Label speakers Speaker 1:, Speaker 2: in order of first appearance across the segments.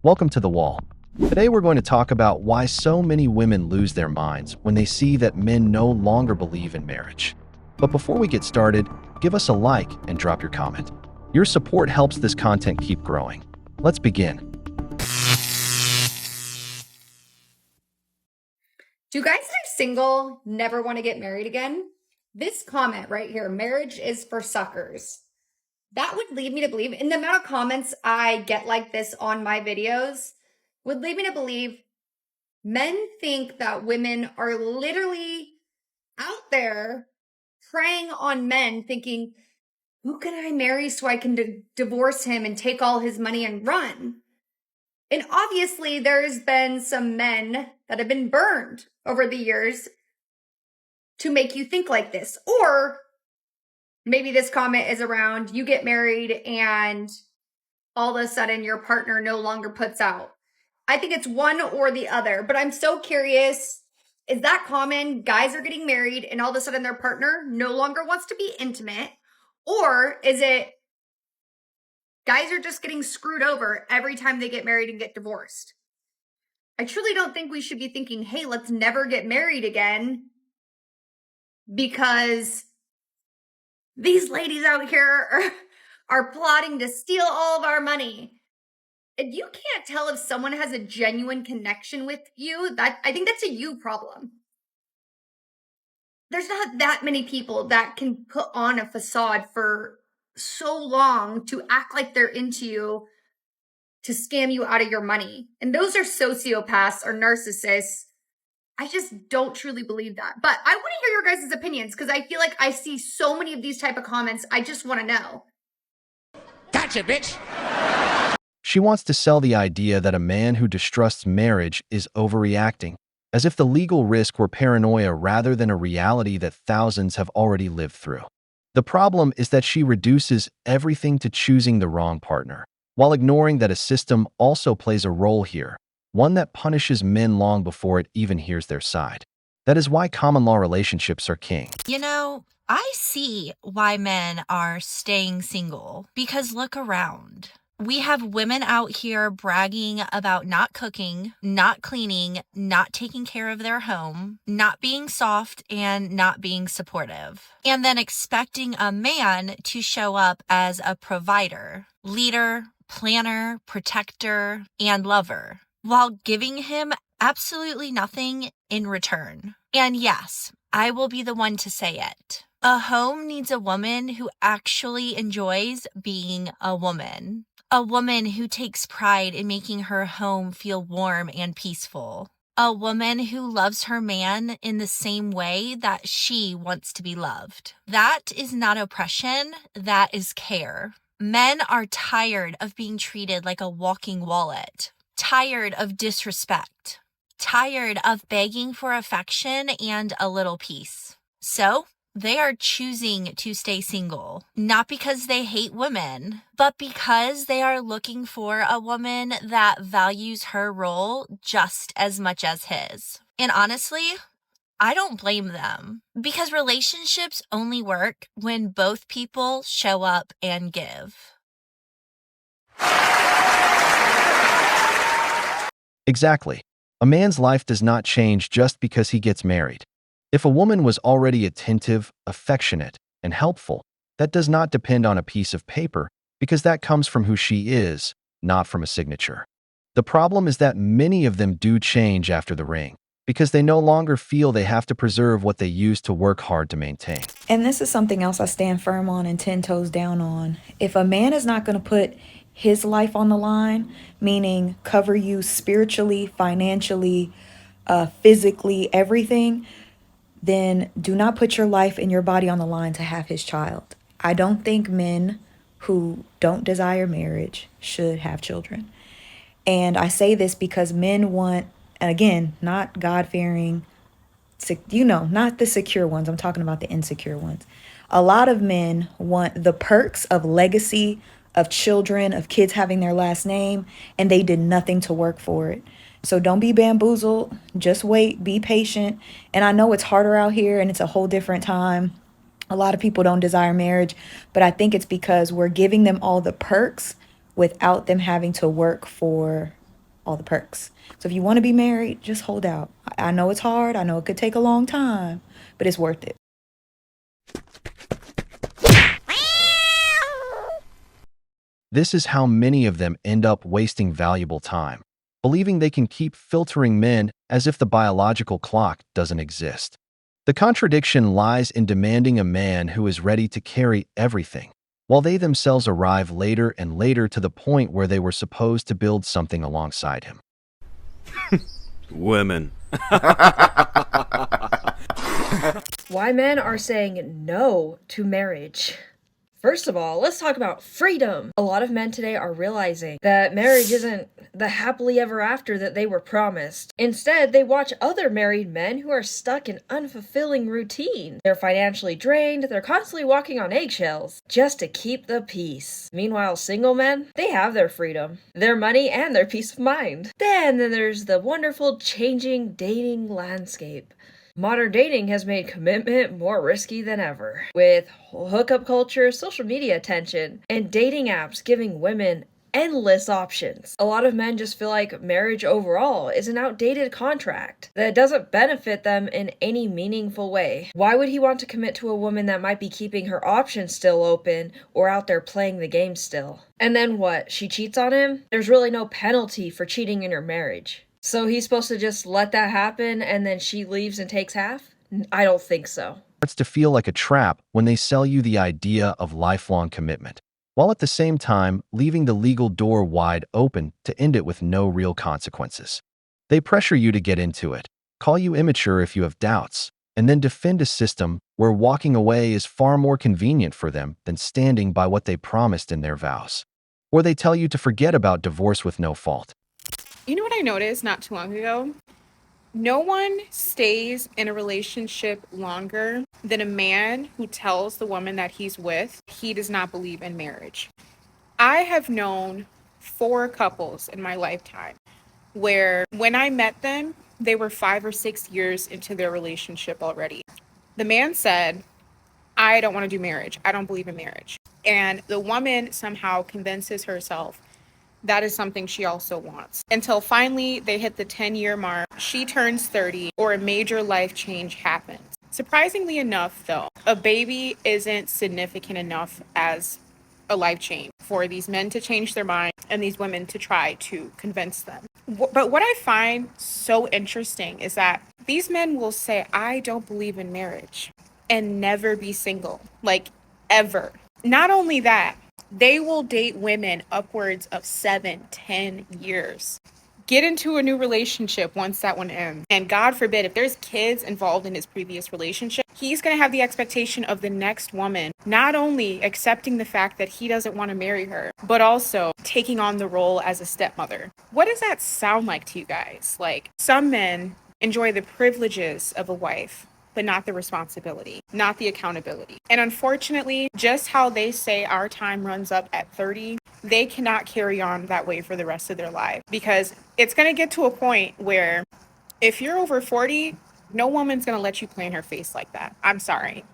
Speaker 1: Welcome to The Wall. Today we're going to talk about why so many women lose their minds when they see that men no longer believe in marriage. But before we get started, give us a like and drop your comment. Your support helps this content keep growing. Let's begin.
Speaker 2: Do guys that are single never want to get married again? This comment right here, marriage is for suckers. That would lead me to believe, in the amount of comments I get like this on my videos, would lead me to believe men think that women are literally out there preying on men thinking, who can I marry so I can divorce him and take all his money and run? And obviously there's been some men that have been burned over the years to make you think like this. Or maybe this comment is around you get married and all of a sudden your partner no longer puts out. I think it's one or the other, but I'm so curious. Is that common? Guys are getting married and all of a sudden their partner no longer wants to be intimate? Or is it guys are just getting screwed over every time they get married and get divorced? I truly don't think we should be thinking, hey, let's never get married again because these ladies out here are plotting to steal all of our money. And you can't tell if someone has a genuine connection with you. I think that's a you problem. There's not that many people that can put on a facade for so long to act like they're into you to scam you out of your money. And those are sociopaths or narcissists. I just don't truly believe that. But I want to hear your guys' opinions because I feel like I see so many of these type of comments. I just want to know.
Speaker 3: Gotcha, bitch.
Speaker 1: She wants to sell the idea that a man who distrusts marriage is overreacting, as if the legal risk were paranoia rather than a reality that thousands have already lived through. The problem is that she reduces everything to choosing the wrong partner, while ignoring that a system also plays a role here, one that punishes men long before it even hears their side. That is why common law relationships are king.
Speaker 4: You know, I see why men are staying single because look around. We have women out here bragging about not cooking, not cleaning, not taking care of their home, not being soft, and not being supportive. And then expecting a man to show up as a provider, leader, planner, protector, and lover, while giving him absolutely nothing in return. And yes, I will be the one to say it. A home needs a woman who actually enjoys being a woman. A woman who takes pride in making her home feel warm and peaceful. A woman who loves her man in the same way that she wants to be loved. That is not oppression, that is care. Men are tired of being treated like a walking wallet. Tired of disrespect. Tired of begging for affection and a little peace. So, they are choosing to stay single, not because they hate women, but because they are looking for a woman that values her role just as much as his. And honestly, I don't blame them, because relationships only work when both people show up and give.
Speaker 1: Exactly. A man's life does not change just because he gets married. If a woman was already attentive, affectionate, and helpful, that does not depend on a piece of paper because that comes from who she is, not from a signature. The problem is that many of them do change after the ring because they no longer feel they have to preserve what they used to work hard to maintain.
Speaker 5: And this is something else I stand firm on and 10 toes down on. If a man is not going to put his life on the line, meaning cover you spiritually, financially, physically, everything, then do not put your life and your body on the line to have his child. I don't think men who don't desire marriage should have children. And I say this because men want, again, not God-fearing, not the secure ones. I'm talking about the insecure ones. A lot of men want the perks of legacy, of children, of kids having their last name, and they did nothing to work for it. So don't be bamboozled. Just wait, be patient. And I know it's harder out here and it's a whole different time. A lot of people don't desire marriage, but I think it's because we're giving them all the perks without them having to work for all the perks. So if you want to be married, just hold out. I know it's hard. I know it could take a long time, but it's worth it.
Speaker 1: This is how many of them end up wasting valuable time, believing they can keep filtering men as if the biological clock doesn't exist. The contradiction lies in demanding a man who is ready to carry everything, while they themselves arrive later and later to the point where they were supposed to build something alongside him.
Speaker 6: Women.
Speaker 7: Why men are saying no to marriage. First of all, let's talk about freedom. A lot of men today are realizing that marriage isn't the happily ever after that they were promised. Instead, they watch other married men who are stuck in unfulfilling routine. They're financially drained, they're constantly walking on eggshells just to keep the peace. Meanwhile, single men, they have their freedom, their money, and their peace of mind. Then there's the wonderful changing dating landscape. Modern dating has made commitment more risky than ever, with hookup culture, social media attention, and dating apps giving women endless options. A lot of men just feel like marriage overall is an outdated contract that doesn't benefit them in any meaningful way. Why would he want to commit to a woman that might be keeping her options still open or out there playing the game still? And then what? She cheats on him? There's really no penalty for cheating in your marriage. So he's supposed to just let that happen and then she leaves and takes half? I don't think so.
Speaker 1: Starts to feel like a trap when they sell you the idea of lifelong commitment, while at the same time leaving the legal door wide open to end it with no real consequences. They pressure you to get into it, call you immature if you have doubts, and then defend a system where walking away is far more convenient for them than standing by what they promised in their vows. Or they tell you to forget about divorce with no fault.
Speaker 8: You know what I noticed not too long ago? No one stays in a relationship longer than a man who tells the woman that he's with he does not believe in marriage. I have known 4 couples in my lifetime where when I met them, they were 5 or 6 years into their relationship already. The man said, I don't want to do marriage. I don't believe in marriage. And the woman somehow convinces herself that is something she also wants. Until finally they hit the 10-year mark, she turns 30, or a major life change happens. Surprisingly enough, though, a baby isn't significant enough as a life change for these men to change their mind and these women to try to convince them. But what I find so interesting is that these men will say, I don't believe in marriage, and never be single, like ever. Not only that, they will date women upwards of 7-10 years. Get into a new relationship once that one ends. And God forbid, if there's kids involved in his previous relationship, he's going to have the expectation of the next woman not only accepting the fact that he doesn't want to marry her, but also taking on the role as a stepmother. What does that sound like to you guys? Like, some men enjoy the privileges of a wife, but not the responsibility, not the accountability. And unfortunately, just how they say our time runs up at 30, they cannot carry on that way for the rest of their life, because it's going to get to a point where if you're over 40, no woman's going to let you play in her face like that. I'm sorry.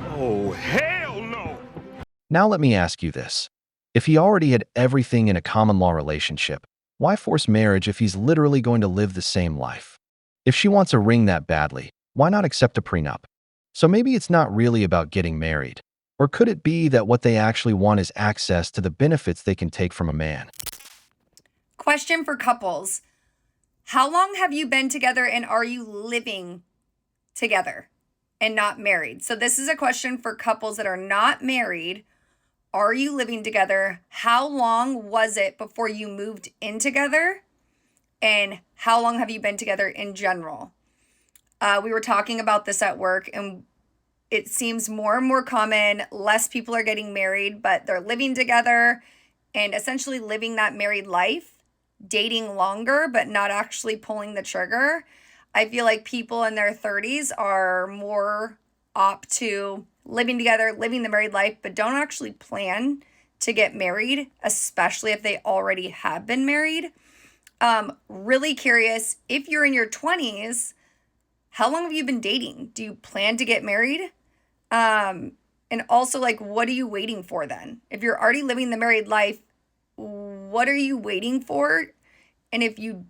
Speaker 3: Oh, hell no!
Speaker 1: Now let me ask you this. If he already had everything in a common law relationship, why force marriage if he's literally going to live the same life? If she wants a ring that badly, why not accept a prenup? So maybe it's not really about getting married. Or could it be that what they actually want is access to the benefits they can take from a man?
Speaker 2: Question for couples. How long have you been together and are you living together and not married? So this is a question for couples that are not married. Are you living together? How long was it before you moved in together? And how long have you been together in general? We were talking about this at work, and it seems more and more common. Less people are getting married, but they're living together and essentially living that married life, dating longer, but not actually pulling the trigger. I feel like people in their 30s are more opt to living together, living the married life, but don't actually plan to get married, especially if they already have been married. Really curious, if you're in your 20s, how long have you been dating? Do you plan to get married? And also, like, what are you waiting for then? If you're already living the married life, what are you waiting for? And if you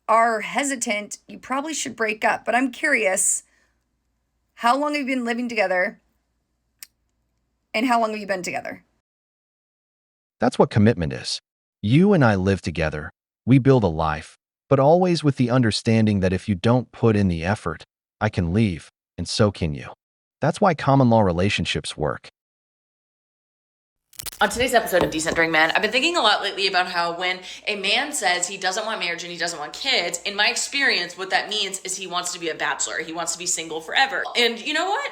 Speaker 2: are hesitant, you probably should break up. But I'm curious, how long have you been living together? And how long have you been together?
Speaker 1: That's what commitment is. You and I live together. We build a life, but always with the understanding that if you don't put in the effort, I can leave, and so can you. That's why common law relationships work.
Speaker 6: On today's episode of Decentering Men, I've been thinking a lot lately about how when a man says he doesn't want marriage and he doesn't want kids, in my experience, what that means is he wants to be a bachelor. He wants to be single forever. And you know what?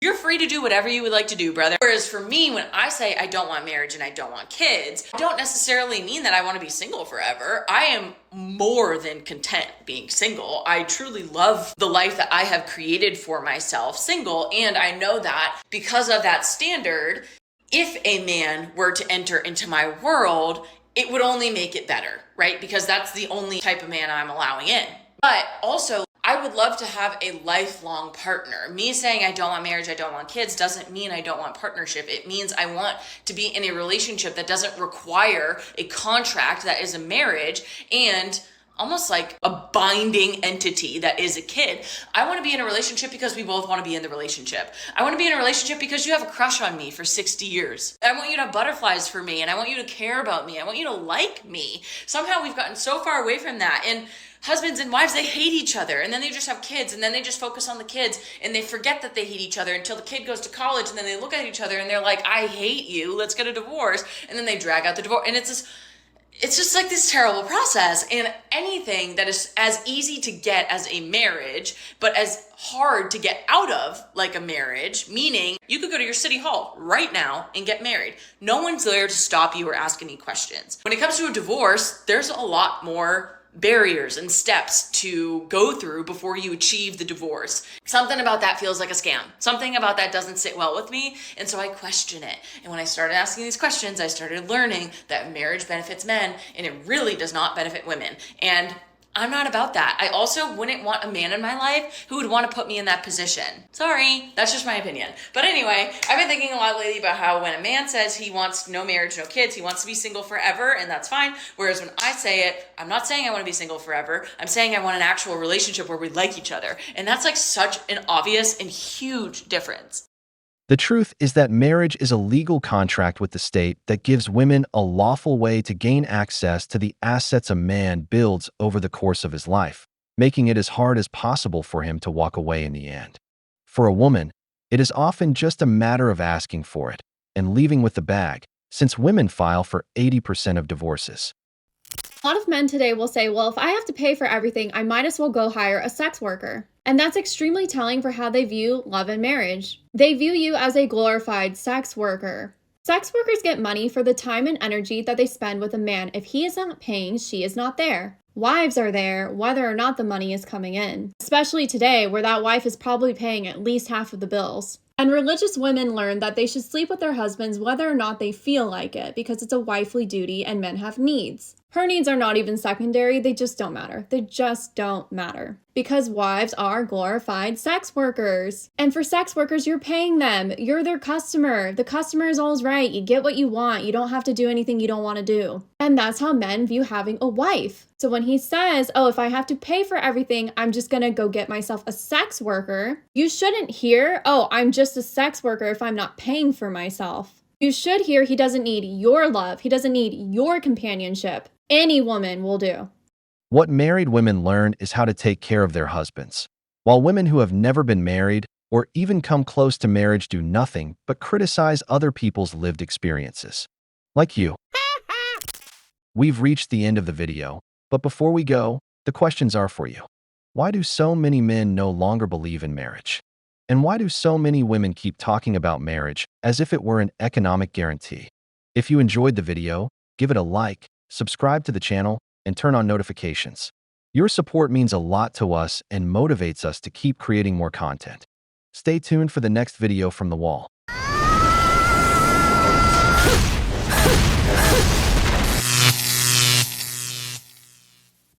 Speaker 6: You're free to do whatever you would like to do, brother. Whereas for me, when I say I don't want marriage and I don't want kids, I don't necessarily mean that I want to be single forever. I am more than content being single. I truly love the life that I have created for myself single. And I know that because of that standard, if a man were to enter into my world, it would only make it better, right? Because that's the only type of man I'm allowing in. But also, I would love to have a lifelong partner. Me saying I don't want marriage, I don't want kids doesn't mean I don't want partnership. It means I want to be in a relationship that doesn't require a contract that is a marriage and almost like a binding entity that is a kid. I want to be in a relationship because we both want to be in the relationship. I want to be in a relationship because you have a crush on me for 60 years. I want you to have butterflies for me, and I want you to care about me. I want you to like me. Somehow we've gotten so far away from that. And husbands and wives, they hate each other, and then they just have kids, and then they just focus on the kids, and they forget that they hate each other until the kid goes to college, and then they look at each other and they're like, I hate you, let's get a divorce. And then they drag out the divorce. And it's just like this terrible process. And anything that is as easy to get as a marriage, but as hard to get out of like a marriage, meaning you could go to your city hall right now and get married. No one's there to stop you or ask any questions. When it comes to a divorce, there's a lot more barriers and steps to go through before you achieve the divorce. Something about that feels like a scam. Something about that doesn't sit well with me, and so I question it. And when I started asking these questions, I started learning that marriage benefits men, and it really does not benefit women. And I'm not about that. I also wouldn't want a man in my life who would want to put me in that position. Sorry, that's just my opinion. But anyway, I've been thinking a lot lately about how when a man says he wants no marriage, no kids, he wants to be single forever, and that's fine. Whereas when I say it, I'm not saying I want to be single forever. I'm saying I want an actual relationship where we like each other. And that's like such an obvious and huge difference.
Speaker 1: The truth is that marriage is a legal contract with the state that gives women a lawful way to gain access to the assets a man builds over the course of his life, making it as hard as possible for him to walk away in the end. For a woman, it is often just a matter of asking for it and leaving with the bag, since women file for 80% of divorces.
Speaker 9: A lot of men today will say, well, if I have to pay for everything, I might as well go hire a sex worker. And that's extremely telling for how they view love and marriage. They view you as a glorified sex worker. Sex workers get money for the time and energy that they spend with a man. If he is not paying, she is not there. Wives are there whether or not the money is coming in, especially today where that wife is probably paying at least half of the bills. And religious women learn that they should sleep with their husbands whether or not they feel like it because it's a wifely duty and men have needs. Her needs are not even secondary, they just don't matter. They just don't matter. Because wives are glorified sex workers. And for sex workers, you're paying them. You're their customer. The customer is always right. You get what you want. You don't have to do anything you don't want to do. And that's how men view having a wife. So when he says, oh, if I have to pay for everything, I'm just going to go get myself a sex worker, you shouldn't hear, oh, I'm just a sex worker if I'm not paying for myself. You should hear he doesn't need your love. He doesn't need your companionship. Any woman will do.
Speaker 1: What married women learn is how to take care of their husbands, while women who have never been married or even come close to marriage do nothing but criticize other people's lived experiences. Like you. We've reached the end of the video, but before we go, the questions are for you. Why do so many men no longer believe in marriage? And why do so many women keep talking about marriage as if it were an economic guarantee? If you enjoyed the video, give it a like, subscribe to the channel, and turn on notifications. Your support means a lot to us and motivates us to keep creating more content. Stay tuned for the next video from the wall.